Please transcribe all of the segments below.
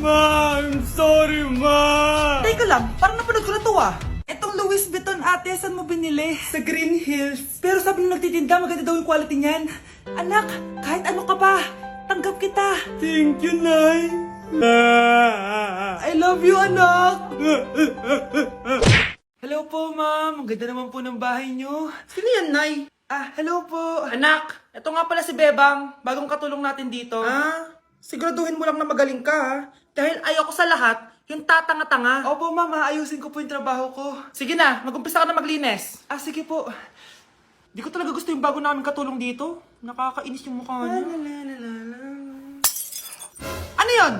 Ma! I'm sorry, Ma! Teka lang, parang napanood ko na to ah. Etong Louis Vuitton ate, saan mo binili? Sa Green Hills. Pero sabi nung nagtitinda, maganda daw yung quality niyan. Anak, kahit ano ka pa, tanggap kita. Thank you, Nay! I love you, anak! Hello po, ma'am. Ang ganda naman po ng bahay niyo. Sino yan, Nay? Hello po. Anak, ito nga pala si Bebang. Bagong katulong natin dito. Siguraduhin mo lang na magaling ka, ha? Dahil ayoko sa lahat, yung tatanga-tanga. Opo, ma'am. Ayusin ko po yung trabaho ko. Sige na, mag-umpisa ka na maglinis. Sige po. Di ko talaga gusto yung bago namin katulong dito. Nakakainis yung mukha niya. Ano yun?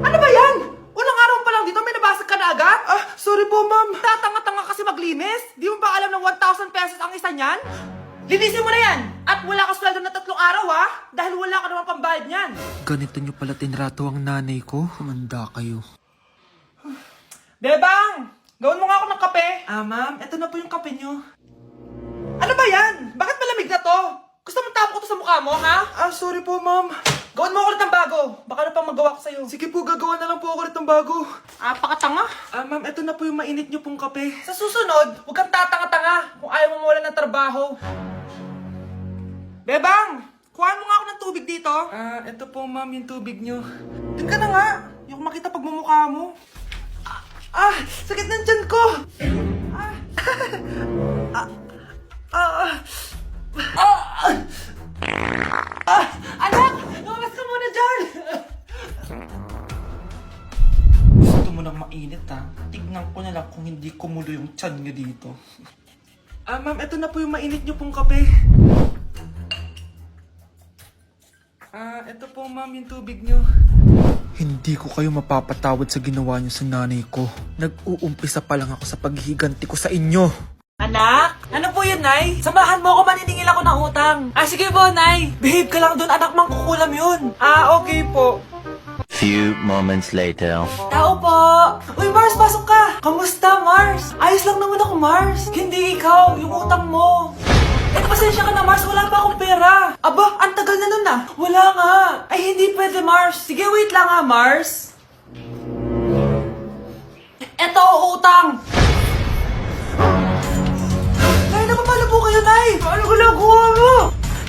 Ano ba yan? Unang araw pa lang dito, may nabasag ka na agad? Sorry po, ma'am. Tatanga-tanga kasi maglinis? Di mo ba alam ng 1,000 pesos ang isa niyan? Linisin mo na yan! At wala ka sweldo na 3 araw, ha? Dahil wala ka naman pambayad niyan. Ganito nyo pala tinrato ang nanay ko. Humanda kayo. Bebang! Gawin mo nga ako ng kape. Ma'am, eto na po yung kape nyo. Ano ba yan? Bakit malamig na to? Gusto mo tapo ko to sa mukha mo, ha? Sorry po, ma'am. Gawin mo ako ulit ng bago. Baka na pang magawa ko sa'yo. Sige po, gagawa na lang po ako ulit ng bago. Pakatanga. Ma'am, eto na po yung mainit nyo pong kape. Sa susunod, huwag kang tatanga-tanga kung ayaw mo mawala ng trabaho. Bebang! Kuhaan mo nga ako ng tubig dito. Eto po, ma'am, yung tubig nyo. Doon ka na nga. Yung makita pagmumukha mo. Sakit ng tiyan ko! Anak! Lumabas ka muna dyan! Gusto mo nang mainit, ha? Tignan ko na lang kung hindi kumulo yung tiyan nyo dito. Ma'am, eto na po yung mainit nyo pong kape. Eto po, ma'am, yung tubig nyo. Hindi ko kayo mapapatawad sa ginawa nyo sa nanay ko. Nag-uumpisa pa lang ako sa paghihiganti ko sa inyo. Anak? Ano po yun, Nay? Samahan mo ako, maniningil ako ng utang. Sige po, Nay. Behave ka lang dun, anak, mangkukulam yun. Okay po. Few moments later. Tao po! Uy, Mars, pasok ka! Kamusta, Mars? Ayos lang naman ako, Mars. Hindi ikaw, yung utang mo. Pasensya ka na, Mars. Wala pa akong pera. Aba, ang tagal na nun ah. Wala nga. Ay, hindi pwede, Mars. Sige, wait lang ha, Mars. Eto, utang. Nay, napapala po kayo, Nay. Ano ginagawa mo?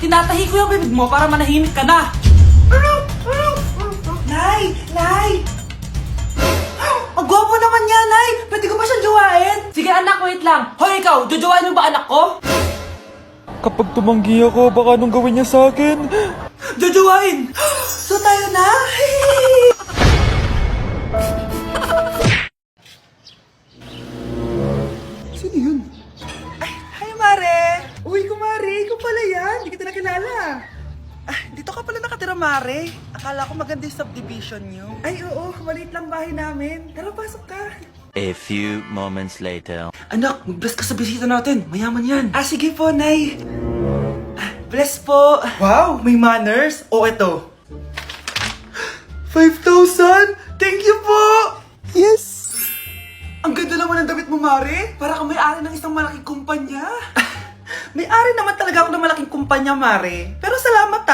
Tinatahi ko yung bibig mo para manahimik ka na. Nay! Nay! Ang gwapo naman niya, Nay! Pwede ko ba siyang jowain? Sige, anak, wait lang. Hoy, ikaw, jojowain mo ba anak ko? Kapag tumanggi ako, baka anong gawin niya sa akin? Jojowain! So tayo na? Sino yun? Hi, Mare! Uy, kumare, ikaw pala yan. Hindi kita nakilala. Dito ka pala nakatira, Mare. Akala ko maganda yung subdivision nyo. Ay, oo. Maliit lang bahay namin. Tara, pasok ka. A few moments later. Anak, mag-bless ka sa bisita natin. Mayaman yan. Sige po, Nay. Bless po. Wow, may manners. Eto. 5,000? Thank you po! Yes! Ang ganda naman ng damit mo, Mare. Para kang may-ari ng isang malaking kumpanya. May-ari naman talaga ako ng malaking kumpanya, Mare. Pero salamat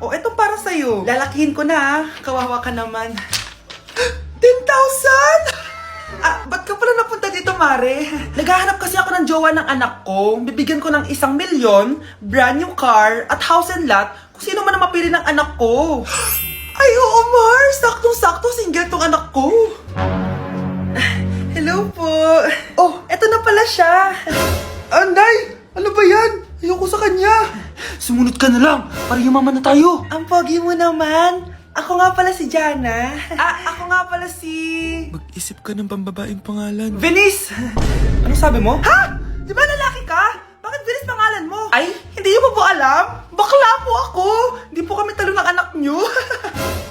eto para sa'yo. Lalakihin ko na Kawawa ka naman. 10,000? Ba't ka pala napunta dito, Mare? Naghahanap kasi ako ng jowa ng anak ko. Bibigyan ko ng 1,000,000, brand new car, at house and lot kung sino man ang mapili ng anak ko. Ay, oo, Mar! Saktong-sakto, single tong anak ko. Hello po. Eto na pala siya. Nay! Ano ba yan? Ayoko sa kanya. Sumunod ka na lang, para yumaman na tayo. Ang pogi mo naman. Ako nga pala si Jana. Ako nga pala si... Mag-isip ka ng pambabaeng pangalan. Venice! Anong sabi mo? Ha? Di ba lalaki ka? Bakit Venice pangalan mo? Ay, hindi niyo po alam? Bakla po ako! Hindi po kami talo ng anak niyo.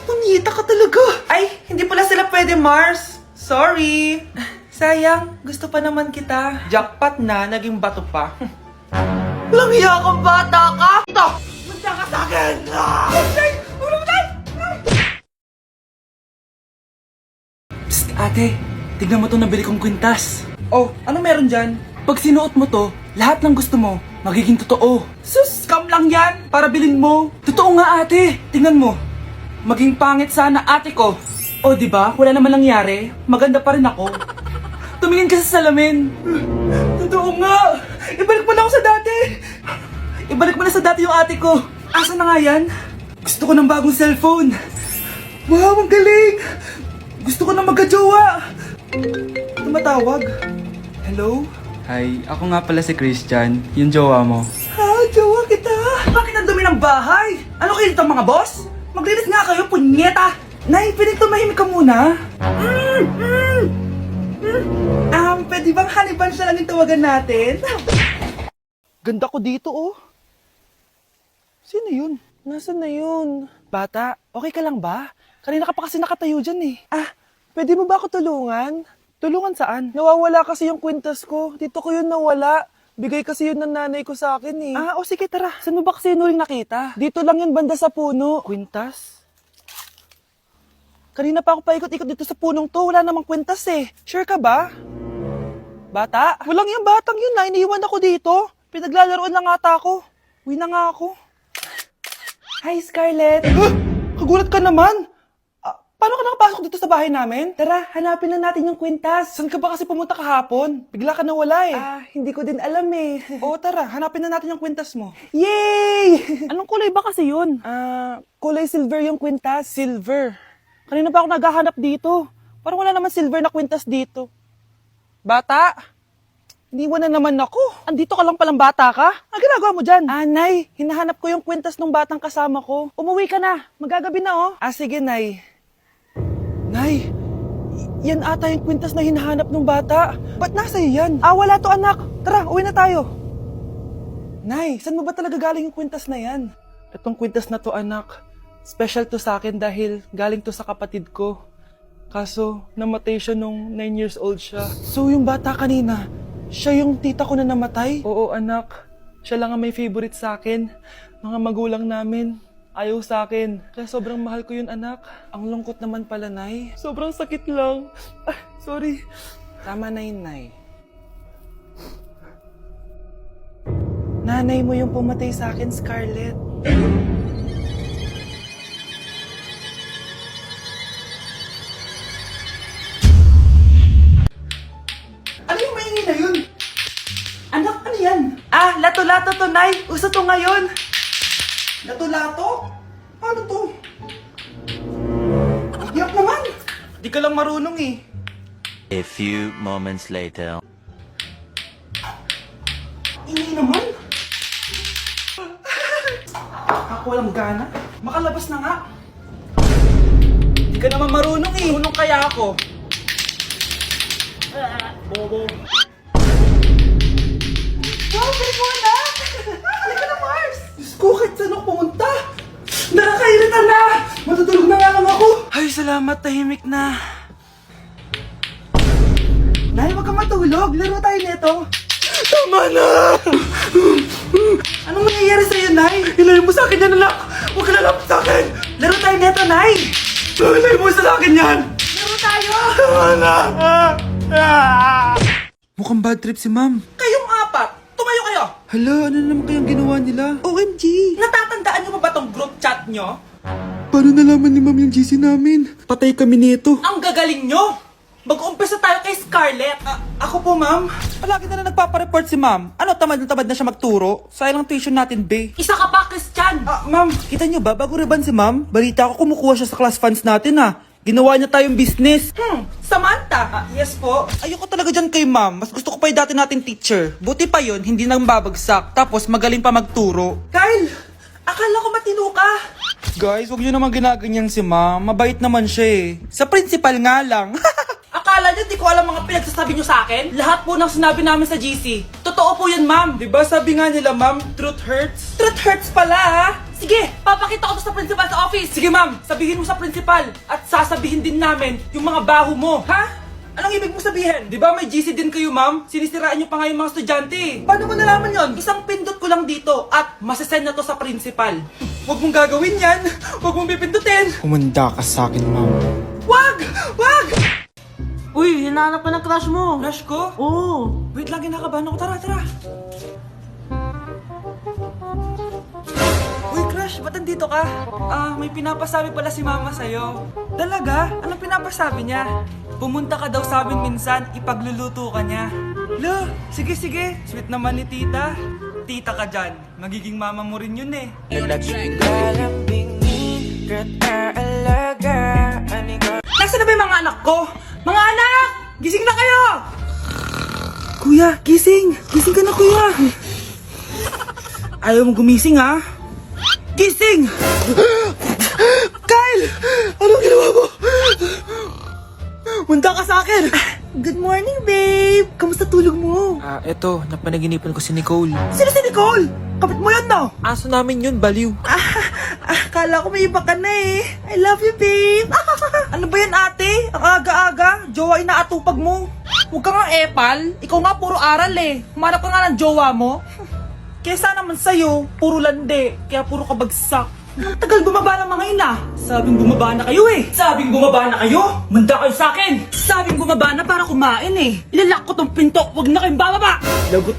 Punyita ka talaga. Ay, hindi pala sila pwede, Mars. Sorry. Sayang, gusto pa naman kita. Jackpot na, naging bato pa. Walang hiya kang bata ka! Ito! Munta ka sa akin! Psst, ate. Tignan mo to nabili kong kwintas. Ano meron dyan? Pag sinuot mo to, lahat ng gusto mo, magiging totoo. Sus, scam lang yan! Para bilhin mo. Totoo nga, ate. Tignan mo. Maging pangit sana ate ko. O, di ba? Wala naman nangyari. Maganda pa rin ako. Tumingin ka sa salamin. Totoo nga. Ibalik mo na ako sa dati. Ibalik mo na sa dati yung ate ko. Asa na nga yan? Gusto ko ng bagong cellphone. Wow, ang galing. Gusto ko na magka-jowa. Tumatawag. Hello? Hi, ako nga pala si Christian, yung jowa mo. Ha, jowa kita. Bakit ang dumi ng bahay? Ano kayo dito mga boss? Maglinis nga kayo, punyeta. Nay, pwede tumahimik ka muna? Pwede bang honey bunch na lang yung tawagan natin? Ganda ko dito, oh. Sino yun? Nasaan na yun? Bata, okay ka lang ba? Kanina ka pa kasi nakatayo dyan eh. Pwede mo ba ako tulungan? Tulungan saan? Nawawala kasi yung kwintas ko. Dito ko yun nawala. Bigay kasi yun ng nanay ko sa akin eh. O sige tara. Saan mo ba kasi yun uling nakita? Dito lang yun banda sa puno. Kwintas? Kanina pa ako paikot-ikot dito sa punong to. Wala namang kwintas eh. Sure ka ba? Bata? Walang yung batang yun na. Iniiwan ako dito. Pinaglalaroan lang ata ako. Uwi na nga ako. Hi, Scarlett. Kagulat ka naman. Paano ka nakapasok dito sa bahay namin? Tara, hanapin lang natin yung kwintas. Saan ka ba kasi pumunta kahapon? Bigla ka nawala eh. Hindi ko din alam eh. Oo, tara, hanapin na natin yung kwintas mo. Yay! Anong kulay ba kasi yun? Kulay silver yung kwintas. Silver. Kanina pa ako naghahanap dito. Parang wala naman silver na kwintas dito. Bata! Iniwan na naman ako. Andito ka lang palang bata ka? Ang ginagawa mo dyan? Nay, hinahanap ko yung kwintas ng batang kasama ko. Umuwi ka na. Magagabi na oh. Sige, Nay. Nay, yan ata yung kwintas na hinahanap ng bata. Ba't nasa iyo yan? Wala to anak. Tara, uwi na tayo. Nay, saan mo ba talaga galing yung kwintas na yan? Itong kwintas na to anak, special to sa akin dahil galing to sa kapatid ko. Kaso, namatay siya nung 9 years old siya. So yung bata kanina, siya yung tita ko na namatay? Oo anak, siya lang ang may favorite sa akin. Mga magulang namin. Ayaw sa akin. Kaya sobrang mahal ko yun, anak. Ang lungkot naman pala, Nay. Sobrang sakit lang. Sorry. Tama na yun, Nay. Nanay mo yung pumatay sa akin, Scarlett. Ano yung maingay na yun? Anak, ano yan? Lato-lato to, Nay. Uso to ngayon. Lato-lato? Ano to? Iyak naman! Di ka lang marunong eh. A few moments later. Ingay naman! Ako walang gana. Makalabas na nga. Di ka naman marunong eh. Marunong kaya ako. Bobo. Wow, very mo na! Halika na, Mars! Diyos ko, kahit saan ako pumunta! Nakakairita na! Matutulog na nga lang ako! Ay, salamat, tahimik na. Nay, wag kang matulog. Laro tayo nito. Tama na! Anong mangyayari sa'yo, Nay? Ilayo mo sa akin yan, anak! Huwag ka lalapit sa akin! Laro tayo nito, Nay! Ilayo mo sa akin yan! Laro tayo! Tama na! Mukhang bad trip si ma'am. Kayong apat, tumayo kayo! Hala, ano naman kayang ginawa nila? OMG! Natatandaan niyo ba tong group chat niyo? Paano nalaman ni ma'am yung GC namin? Patay kami nito. Ang gagaling nyo! Mag-umpisa tayo kay Scarlett. Ako po, ma'am. Palagi na nagpapareport si ma'am. Ano, tamad na siya magturo? Sayang lang tuition natin, be. Isa ka pa, Christian! Ma'am, kita niyo ba, bago riban si ma'am, balita ko kumukuha siya sa class funds natin, Ginawa niya tayong business. Samantha. Yes po. Ayoko talaga dyan kay ma'am. Mas gusto ko pa yung dati nating teacher. Buti pa yun, hindi nang babagsak. Tapos magaling pa magturo. Kyle! Akala ko matino ka. Guys, huwag niyo naman ginaganyan si ma'am. Mabait naman siya eh. Sa principal nga lang. Akala niyo di ko alam mga pinagsasabi niyo sa akin? Lahat po ng sinabi namin sa GC. Totoo po yan, ma'am. Diba sabi nga nila, ma'am, truth hurts? Truth hurts pala, ha? Sige, papakita ko to sa principal sa office. Sige, ma'am, sabihin mo sa principal. At sasabihin din namin yung mga baho mo. Ha? Anong ibig mo sabihin? Di ba may GC din kayo, ma'am? Sinisiraan niyo pa nga yung mga estudyante. Paano mo nalaman yon? Isang pindot ko lang dito at masasend na to sa principal. Huwag mong gagawin yan. Huwag mong pipindutin. Kumanda ka sa akin, ma'am. Wag! Wag! Uy, hinahanap ka ng crush mo. Crush ko? Oo. Wait lang, kinakabahan ako. Tara, tara. Uy, Crush, ba't nandito ka? May pinapasabi pala si Mama sa'yo. Talaga? Anong pinapasabi niya? Pumunta ka daw sa amin minsan, ipagluluto ka niya. Lo, sige. Sweet naman ni Tita. Tita ka dyan. Magiging mama mo rin yun eh. Nasaan na ba yung mga anak ko? Mga anak! Gising na kayo! Kuya, gising! Gising ka na, kuya! Ayaw mo gumising, ha? Gising! Kyle! Anong ginawa mo? Munda ka sa akin! Good morning, babe! Kamusta tulog mo? Eto, napanaginipan ko si Nicole. Sino si Nicole? Kapit mo yun, no? Aso namin yun, baliw. Kala ko may iba ka na eh. I love you, babe. Ano ba yan, ate? Ang aga-aga. Jowa inaatupag mo. Huwag ka nga epal. Ikaw nga puro aral eh. Humanap ka nga ng jowa mo. Kesa naman sa'yo, puro lande. Kaya puro kabagsak. Ang tagal bumaba ng mga ina. Sabing bumaba na kayo eh. Sabing bumaba na kayo. Manda kayo sa akin. Sabing bumaba na para kumain eh. Ilalak ko tong pinto. Huwag na kayong bababa. Lagot